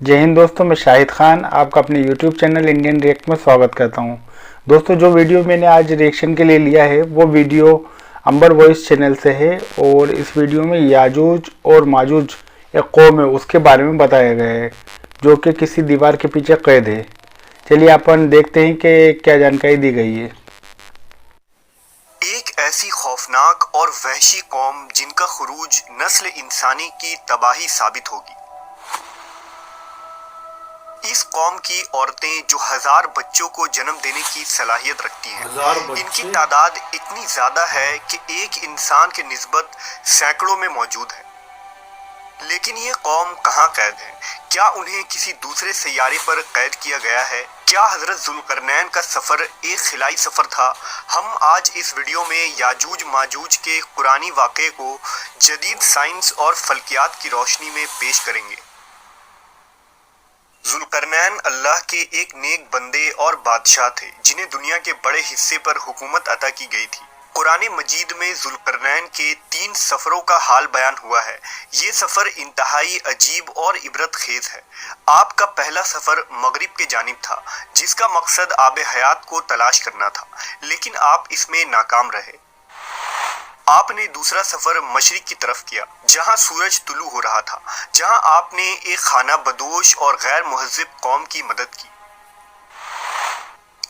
जय हिंद दोस्तों, मैं शाहिद खान आपका अपने YouTube चैनल इंडियन रिएक्ट में स्वागत करता हूं। दोस्तों, जो वीडियो मैंने आज रिएक्शन के लिए लिया है वो वीडियो अंबर वॉइस चैनल से है और इस वीडियो में याजूज और माजूज एक कौम है उसके बारे में बताया गया है जो कि किसी दीवार के पीछे कैद है। चलिए अपन देखते हैं कि क्या जानकारी दी गई है। एक ऐसी खौफनाक और वहशी कौम जिनका खुरूज नस्ल इंसानी की तबाही साबित होगी। इस कौम की औरतें जो 1000 बच्चों को जन्म देने की सलाहियत रखती हैं, इनकी तादाद इतनी ज्यादा है कि एक इंसान के निस्बत सैकड़ों में मौजूद है। लेकिन ये कौम कहाँ कैद है? क्या उन्हें किसी दूसरे सैयारे पर कैद किया गया है? क्या हजरत जुल्करनैन का सफर एक खिलाई सफर था? हम आज इस वीडियो में याजूज माजूज के कुरानी वाक़े को जदीद साइंस और फल्कियात की रोशनी में पेश करेंगे। जुल्करनैन अल्लाह के एक नेक बंदे और बादशाह थे जिन्हें दुनिया के बड़े हिस्से पर हुकूमत अता की गई थी। कुरान मजीद में जुल्करनैन के 3 सफरों का हाल बयान हुआ है। ये सफर इंतहाई अजीब और इबरत खेज है। आपका पहला सफर मगरिब के जानिब था जिसका मकसद आब हयात को तलाश करना था, लेकिन आप इसमें नाकाम रहे। आपने दूसरा सफर मशरिक की तरफ किया जहां सूरज तुलू हो रहा था, जहां आपने एक खाना बदोश और गैर मुहज्जिब कौम की मदद की।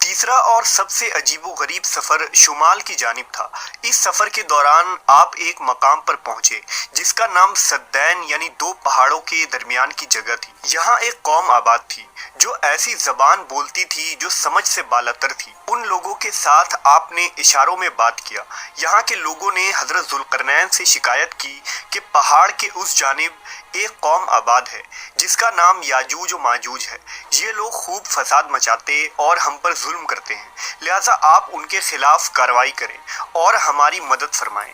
तीसरा और सबसे अजीबो गरीब सफर शुमाल की जानिब था। इस सफर के दौरान आप एक मकाम पर पहुंचे जिसका नाम सद्दैन यानी 2 पहाड़ों के दरमियान की जगह थी। यहाँ एक कौम आबाद थी जो ऐसी जबान बोलती थी जो समझ से बालातर थी। उन लोगों के साथ आपने इशारों में बात किया। यहाँ के लोगों ने हजरत जुल्करनैन से शिकायत की कि पहाड़ के उस जानिब एक कौम आबाद है जिसका नाम याजूज और माजूज है। ये लोग खूब फसाद मचाते और हम पर जुल्म करते हैं, लिहाजा आप उनके खिलाफ कार्रवाई करें और हमारी मदद फरमाएं।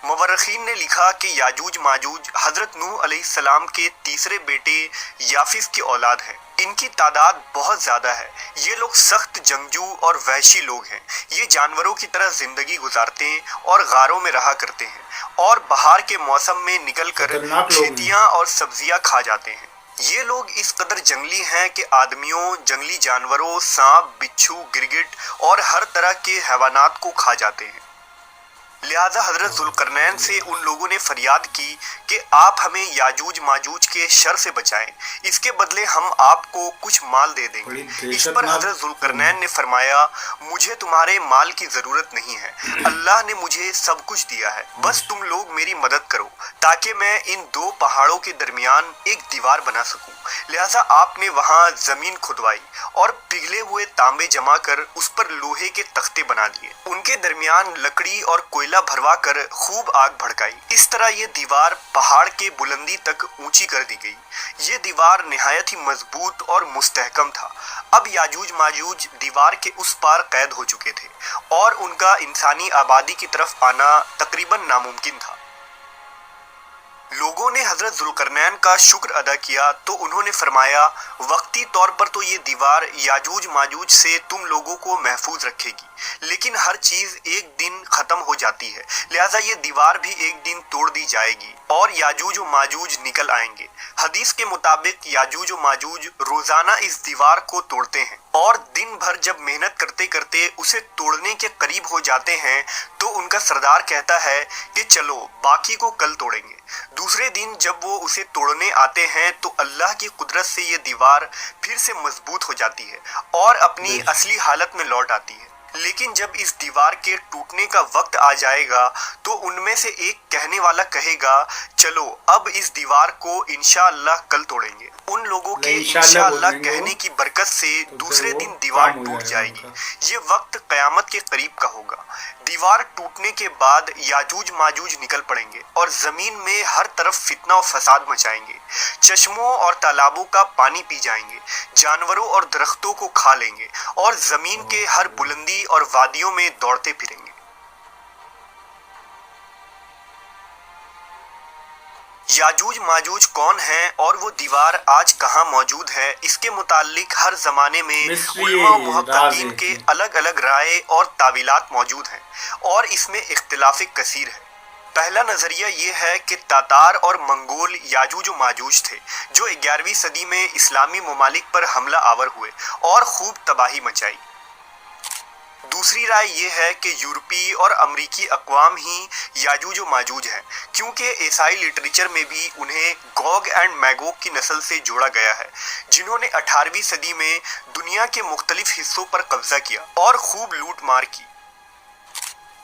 मुवर्रिखीन ने लिखा कि याजूज माजूज हजरत नूह अलैहिस्सलाम के तीसरे बेटे याफिस की औलाद है। इनकी तादाद बहुत ज़्यादा है। ये लोग सख्त जंगजू और वहशी लोग हैं। ये जानवरों की तरह ज़िंदगी गुजारते हैं और गारों में रहा करते हैं और बहार के मौसम में निकल कर खेतियाँ और सब्जियाँ खा जाते हैं। ये लोग इस कदर जंगली हैं कि आदमियों, जंगली जानवरों, सांप, बिच्छू, गिरगिट और हर तरह के हैवानात को खा जाते हैं। लिहाजा हजरत जुल्करनैन से उन लोगों ने फरियाद की कि आप हमें याजूज माजूज के शर से बचाएं, इसके बदले हम आपको कुछ माल दे देंगे। इस पर हजरत जुल्करनैन ने फरमाया, मुझे तुम्हारे माल की जरूरत नहीं है, अल्लाह ने मुझे सब कुछ दिया है, बस तुम लोग मेरी मदद करो ताकि मैं इन 2 पहाड़ों के दरमियान एक दीवार बना सकूं। लिहाजा आपने वहां जमीन खुदवाई और पिघले हुए तांबे जमा कर उस पर लोहे के तख्ते बना दिए। उनके दरमियान लकड़ी और कोयला भरवा कर खूब आग भड़काई। इस तरह ये दीवार पहाड़ के बुलंदी तक ऊंची कर दी गई। ये दीवार निहायत ही मजबूत और मुस्तहकम था। अब याजूज माजूज दीवार के उस पार कैद हो चुके थे और उनका इंसानी आबादी की तरफ आना तकरीबन नामुमकिन था। लोगों ने हजरत जुल्करनैन का शुक्र अदा किया तो उन्होंने फरमाया, वक्ती तौर पर तो ये दीवार याजूज माजूज से तुम लोगों को महफूज रखेगी, लेकिन हर चीज एक दिन खत्म हो जाती है, लिहाजा ये दीवार भी एक दिन तोड़ दी जाएगी और याजूज और माजूज निकल आएंगे। हदीस के मुताबिक याजूज और माजूज रोजाना इस दीवार को तोड़ते हैं और दिन भर जब मेहनत करते करते उसे तोड़ने के करीब हो जाते हैं तो उनका सरदार कहता है कि चलो बाकी को कल तोड़ेंगे। दूसरे दिन जब वो उसे तोड़ने आते हैं तो अल्लाह की कुदरत से ये दीवार फिर से मजबूत हो जाती है और अपनी असली हालत में लौट आती है। लेकिन जब इस दीवार के टूटने का वक्त आ जाएगा तो उनमें से एक कहने वाला कहेगा, चलो अब इस दीवार को इंशाअल्लाह कल तोड़ेंगे। उन लोगों के इंशाअल्लाह कहने की बरकत से दूसरे दिन दीवार टूट जाएगी। ये वक्त कयामत के करीब का होगा। दीवार टूटने के बाद याजूज माजूज निकल पड़ेंगे और जमीन में हर तरफ फितना और फसाद मचाएंगे। चश्मों और तालाबों का पानी पी जाएंगे, जानवरों और दरख्तों को खा लेंगे और जमीन के हर बुलंदी और वादियों में दौड़ते फिरेंगे। याजूज माजूज कौन है और वो दीवार आज कहाँ मौजूद है, इसके मुतालिक हर जमाने में उलमा और मुहक्किकीन के अलग अलग राय और तावीलात मौजूद हैं और इसमें इख्तिलाफ कसीर है। पहला नजरिया ये है कि तातार और मंगोल याजूज और माजूज थे जो 11वीं सदी में इस्लामी ममालिक पर हमला आवर हुए और खूब तबाही मचाई। दूसरी राय ये है कि यूरोपीय और अमरीकी अक़वाम ही याजूज और माजूज हैं, क्योंकि ईसाई लिटरेचर में भी उन्हें गोग एंड मैगोग की नस्ल से जोड़ा गया है, जिन्होंने 18वीं सदी में दुनिया के मुख्तलिफ हिस्सों पर कब्जा किया और खूब लूट मार की।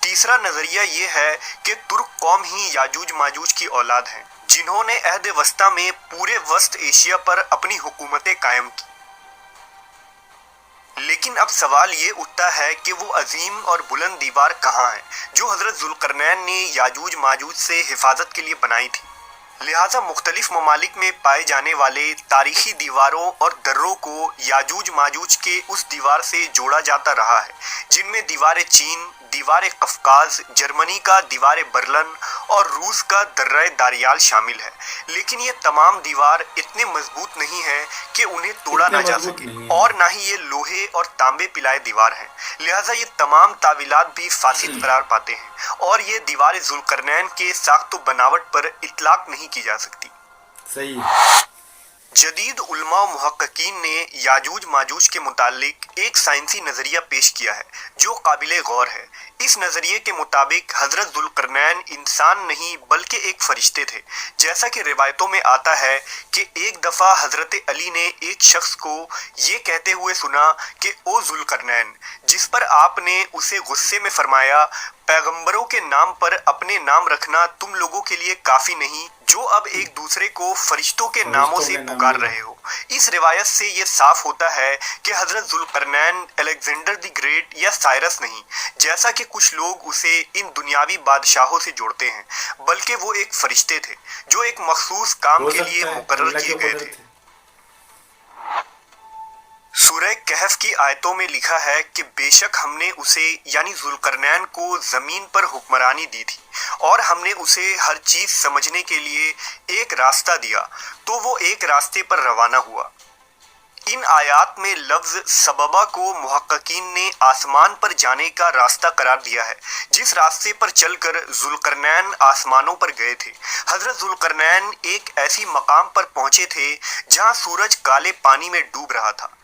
तीसरा नजरिया ये है कि तुर्क कौम ही याजूज माजूज की औलाद है, जिन्होंने अहद वस्ता में पूरे वस्त एशिया पर अपनी हुकूमतें कायम की। लेकिन अब सवाल ये उठता है कि वो अजीम और बुलंद दीवार कहाँ है जो हजरत जुल्करनैन ने याजूज माजूज से हिफाजत के लिए बनाई थी। लिहाजा मुख्तलिफ ममालिक में पाए जाने वाले तारीखी दीवारों और दर्रों को याजूज माजूज के उस दीवार से जोड़ा जाता रहा है, जिनमें दीवार चीन, दीवार कफकाज, जर्मनी का दीवार बर्लिन और रूस का दर्रा दारियाल शामिल है। लेकिन ये तमाम दीवार इतने मजबूत नहीं है कि उन्हें तोड़ा ना जा सके, और ना ही ये लोहे और तांबे पिलाए दीवार हैं। लिहाजा ये तमाम तावीलात भी फासिद करार पाते हैं और ये दीवार जुल्करनैन के साख्त व बनावट पर इतलाक नहीं की जा सकती। सही। जदीद उलमा व मुहक्किकीन ने याजूज माजूज के मुतालिक एक साइंसी नज़रिया पेश किया है जो काबिले गौर है। इस नज़रिए के मुताबिक हज़रत जुल्करनैन इंसान नहीं बल्कि एक फरिश्ते थे। जैसा कि रिवायतों में आता है कि एक दफ़ा हज़रत अली ने एक शख्स को ये कहते हुए सुना कि ओ जुल्करनैन, जिस पर आपने उसे गुस्से में फरमाया, पैगंबरों के नाम पर अपने नाम रखना तुम लोगों के लिए काफ़ी नहीं जो अब एक दूसरे को फरिश्तों के नामों से पुकार रहे हो। इस रिवायत से ये साफ होता है कि हजरत जुल्करनैन अलेक्जेंडर द ग्रेट या साइरस नहीं, जैसा कि कुछ लोग उसे इन दुनियावी बादशाहों से जोड़ते हैं, बल्कि वो एक फरिश्ते थे जो एक मखसूस काम के लिए मुकर्रर किए गए थे। सूरह कहफ की आयतों में लिखा है कि बेशक हमने उसे यानी जुल्करनैन को ज़मीन पर हुक्मरानी दी थी और हमने उसे हर चीज़ समझने के लिए एक रास्ता दिया, तो वो एक रास्ते पर रवाना हुआ। इन आयात में लफ्ज़ सबबा को मुहक्किकीन ने आसमान पर जाने का रास्ता करार दिया है, जिस रास्ते पर चलकर जुल्करनैन आसमानों पर गए थे। हज़रत जुल्करनैन एक ऐसी मकाम पर पहुंचे थे जहां सूरज काले पानी में डूब रहा था,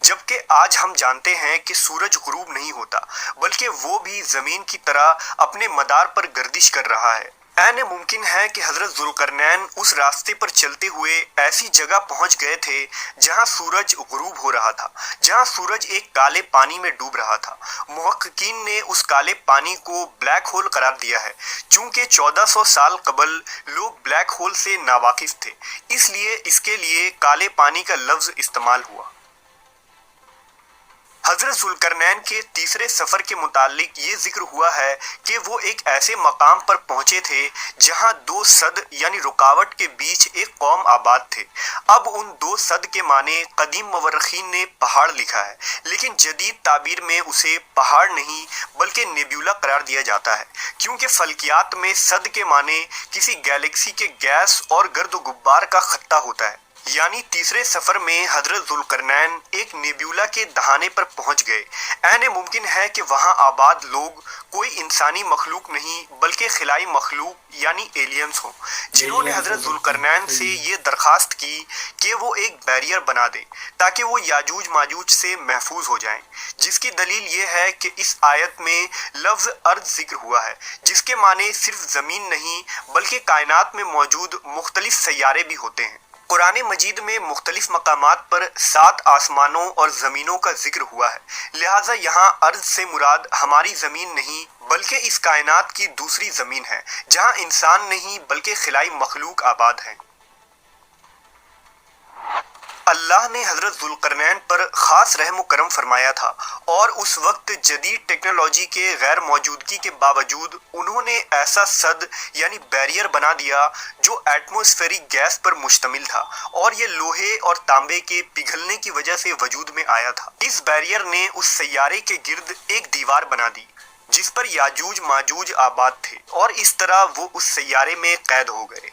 जबकि आज हम जानते हैं कि सूरज गुरूब नहीं होता बल्कि वो भी ज़मीन की तरह अपने मदार पर गर्दिश कर रहा है। ऐन मुमकिन है कि हज़रत जुल्करनैन उस रास्ते पर चलते हुए ऐसी जगह पहुंच गए थे जहां सूरज गुरूब हो रहा था, जहां सूरज एक काले पानी में डूब रहा था। मुहक्किकीन ने उस काले पानी को ब्लैक होल करार दिया है, चूंकि 1400 साल कबल लोग ब्लैक होल से नावाकिफ थे, इसलिए इसके लिए काले पानी का लफ्ज़ इस्तेमाल हुआ। हजरत जुल्करनैन के तीसरे सफ़र के मुतालिक ये जिक्र हुआ है कि वो एक ऐसे मकाम पर पहुंचे थे जहां दो सद यानी रुकावट के बीच एक कौम आबाद थे। अब उन दो सद के माने कदीम मवर्रखीन ने पहाड़ लिखा है, लेकिन जदीद ताबीर में उसे पहाड़ नहीं बल्कि नेब्यूला करार दिया जाता है, क्योंकि फल्कियात में सद के माने किसी गैलेक्सी के गैस और गर्द गुब्बार का खत्ता होता है। यानी तीसरे सफर में हजरत जुल्करनैन एक नेब्यूला के दहाने पर पहुंच गए। ऐने मुमकिन है कि वहां आबाद लोग कोई इंसानी मखलूक नहीं बल्कि खिलाई मखलूक यानी एलियंस हों, जिन्होंने हजरत जुल्करनैन से ये दरख्वास्त की कि वो एक बैरियर बना दें ताकि वो याजूज माजूज से महफूज हो जाएं। जिसकी दलील ये है कि इस आयत में लफ्ज़ अर्ज़ जिक्र हुआ है, जिसके माने सिर्फ ज़मीन नहीं बल्कि कायनात में मौजूद मुख्तलिफ सैयारे भी होते हैं। कुरान मजीद में मुख्तलिफ मकामात पर 7 आसमानों और ज़मीनों का जिक्र हुआ है, लिहाजा यहाँ अर्ज़ से मुराद हमारी ज़मीन नहीं बल्कि इस कायनात की दूसरी ज़मीन है जहाँ इंसान नहीं बल्कि खिलाई मखलूक आबाद हैं। अल्लाह ने हज़रत जुल्करनैन पर ख़ास रहम करम फरमाया था और उस वक्त जदीद टेक्नोलॉजी के गैर मौजूदगी के बावजूद उन्होंने ऐसा सद यानी बैरियर बना दिया जो एटमॉस्फेरिक गैस पर मुश्तमिल था और ये लोहे और तांबे के पिघलने की वजह से वजूद में आया था। इस बैरियर ने उस सैयारे के गिर्द एक दीवार बना दी जिस पर याजूज माजूज आबाद थे और इस तरह वो उस सैयारे में कैद हो गए।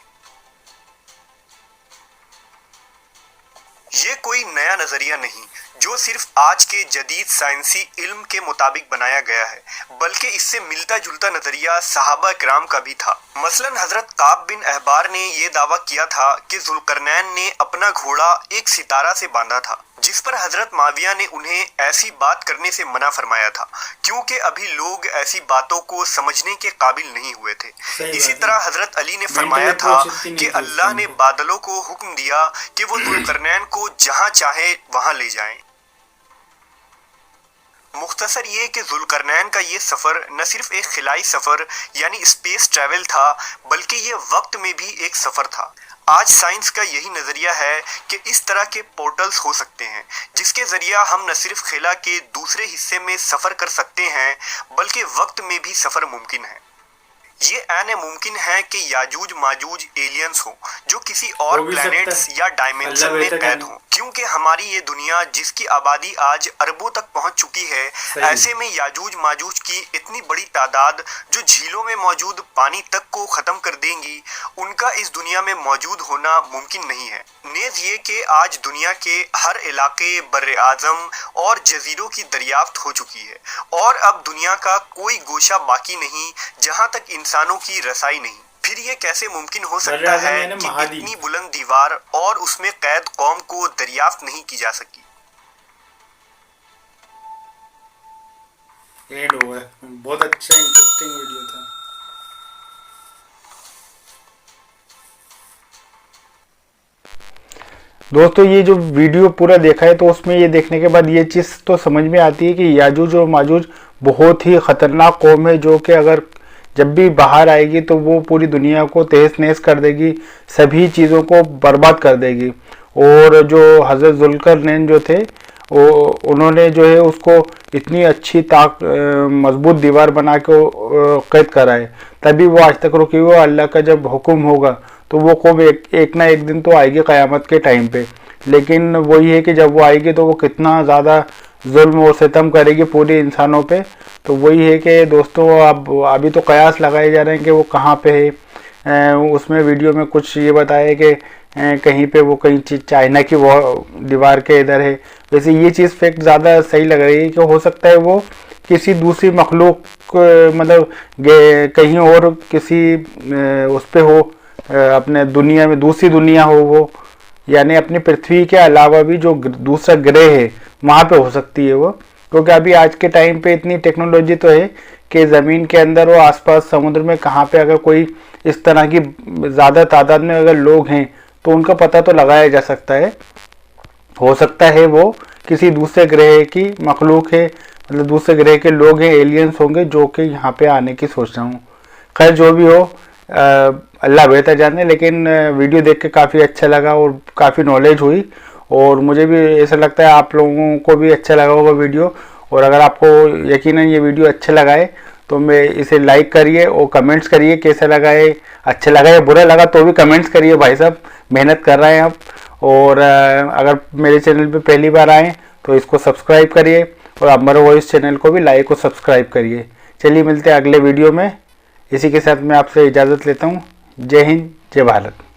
ये कोई नया नजरिया नहीं जो सिर्फ आज के जदीद साइंसी इल्म के मुताबिक बनाया गया है, बल्कि इससे मिलता जुलता नजरिया सहाबा किराम का भी था। मसलन हजरत काब बिन अहबार ने यह दावा किया था कि जुल्करनैन ने अपना घोड़ा एक सितारा से बांधा था, जिस पर हजरत माविया ने उन्हें ऐसी बात करने से मना फरमाया था, क्योंकि अभी लोग ऐसी बातों को समझने के काबिल नहीं हुए थे। इसी तरह हजरत अली ने फरमाया था कि अल्लाह ने बादलों को हुक्म दिया कि वो जुल्करनैन को जहां चाहे वहां ले जाएं। मुख्तसर ये कि जुल्करनैन का ये सफ़र न सिर्फ एक खिलाई सफ़र यानी स्पेस ट्रैवल था, बल्कि ये वक्त में भी एक सफ़र था। आज साइंस का यही नज़रिया है कि इस तरह के पोर्टल्स हो सकते हैं, जिसके ज़रिया हम न सिर्फ खिला के दूसरे हिस्से में सफ़र कर सकते हैं, बल्कि वक्त में भी सफ़र मुमकिन है। ये ऐन मुमकिन है कि याजूज माजूज एलियंस हो जो किसी और प्लैनेट्स या डायमेंशन में कैद हो, क्योंकि हमारी ये दुनिया जिसकी आबादी आज अरबों तक पहुंच चुकी है, ऐसे में याजूज माजूज की इतनी बड़ी तादाद जो झीलों में मौजूद पानी तक को ख़त्म कर देंगी, उनका इस दुनिया में मौजूद होना मुमकिन नहीं है। नेज़ ये कि आज दुनिया के हर इलाके, बर्रे आज़म और जजीरों की दरियाफ्त हो चुकी है, और अब दुनिया का कोई गोशा बाकी नहीं जहाँ तक इंसानों की रसाई नहीं। फिर ये कैसे मुमकिन हो सकता है कि इतनी बुलंद दीवार और उसमें कैद कौम को दरियाफ्त नहीं की जा सकी। एंड हुआ है। बहुत अच्छा इंटरेस्टिंग वीडियो था। दोस्तों ये जो वीडियो पूरा देखा है तो उसमें ये देखने के बाद ये चीज़ तो समझ में आती है कि याजूज और माजूज बहुत ही ख़तरनाक कौम है, जो कि अगर जब भी बाहर आएगी तो वो पूरी दुनिया को तहस नहस कर देगी, सभी चीज़ों को बर्बाद कर देगी। और जो हज़रत जुल्करनैन जो थे वो उन्होंने जो है उसको इतनी अच्छी मजबूत दीवार बना के कैद कराए, तभी वो आज तक रुकी हुई। अल्लाह का जब हुक्म होगा तो वो कौम एक ना एक दिन तो आएगी क़यामत के टाइम पे, लेकिन वही है कि जब वो आएगी तो वो कितना ज़्यादा जुल्म और सितम करेगी पूरे इंसानों पे। तो वही है कि दोस्तों अब अभी तो कयास लगाए जा रहे हैं कि वो कहाँ पे है। उसमें वीडियो में कुछ ये बताया कि कहीं पे वो कहीं चाइना की वो दीवार के इधर है। वैसे ये चीज़ फैक्ट ज़्यादा सही लग रही है कि हो सकता है वो किसी दूसरी मखलूक मतलब कहीं और किसी उस पे हो, अपने दुनिया में दूसरी दुनिया हो वो, यानी अपनी पृथ्वी के अलावा भी जो दूसरा ग्रह है वहाँ पे हो सकती है वो। क्योंकि अभी आज के टाइम पे इतनी टेक्नोलॉजी तो है कि ज़मीन के अंदर और आसपास समुद्र में कहाँ पे अगर कोई इस तरह की ज़्यादा तादाद में अगर लोग हैं तो उनका पता तो लगाया जा सकता है। हो सकता है वो किसी दूसरे ग्रह की मखलूक है, मतलब दूसरे ग्रह के लोग हैं, एलियंस होंगे जो कि यहाँ पे आने की सोच रहा हूँ। खैर जो भी हो अल्लाह बेहतर जाने, लेकिन वीडियो देख के काफ़ी अच्छा लगा और काफ़ी नॉलेज हुई, और मुझे भी ऐसा लगता है आप लोगों को भी अच्छा लगा होगा वीडियो। और अगर आपको यकीनन ये वीडियो अच्छा लगा है तो मैं इसे लाइक करिए और कमेंट्स करिए कैसा लगा है, अच्छा लगा या बुरा लगा तो भी कमेंट्स करिए, भाई साहब मेहनत कर रहे हैं आप। और अगर मेरे चैनल पे पहली बार आएँ तो इसको सब्सक्राइब करिए, और अमर वॉइस चैनल को भी लाइक और सब्सक्राइब करिए। चलिए मिलते हैं अगले वीडियो में। इसी के साथ मैं आपसे इजाज़त लेता हूँ। जय हिंद, जय भारत।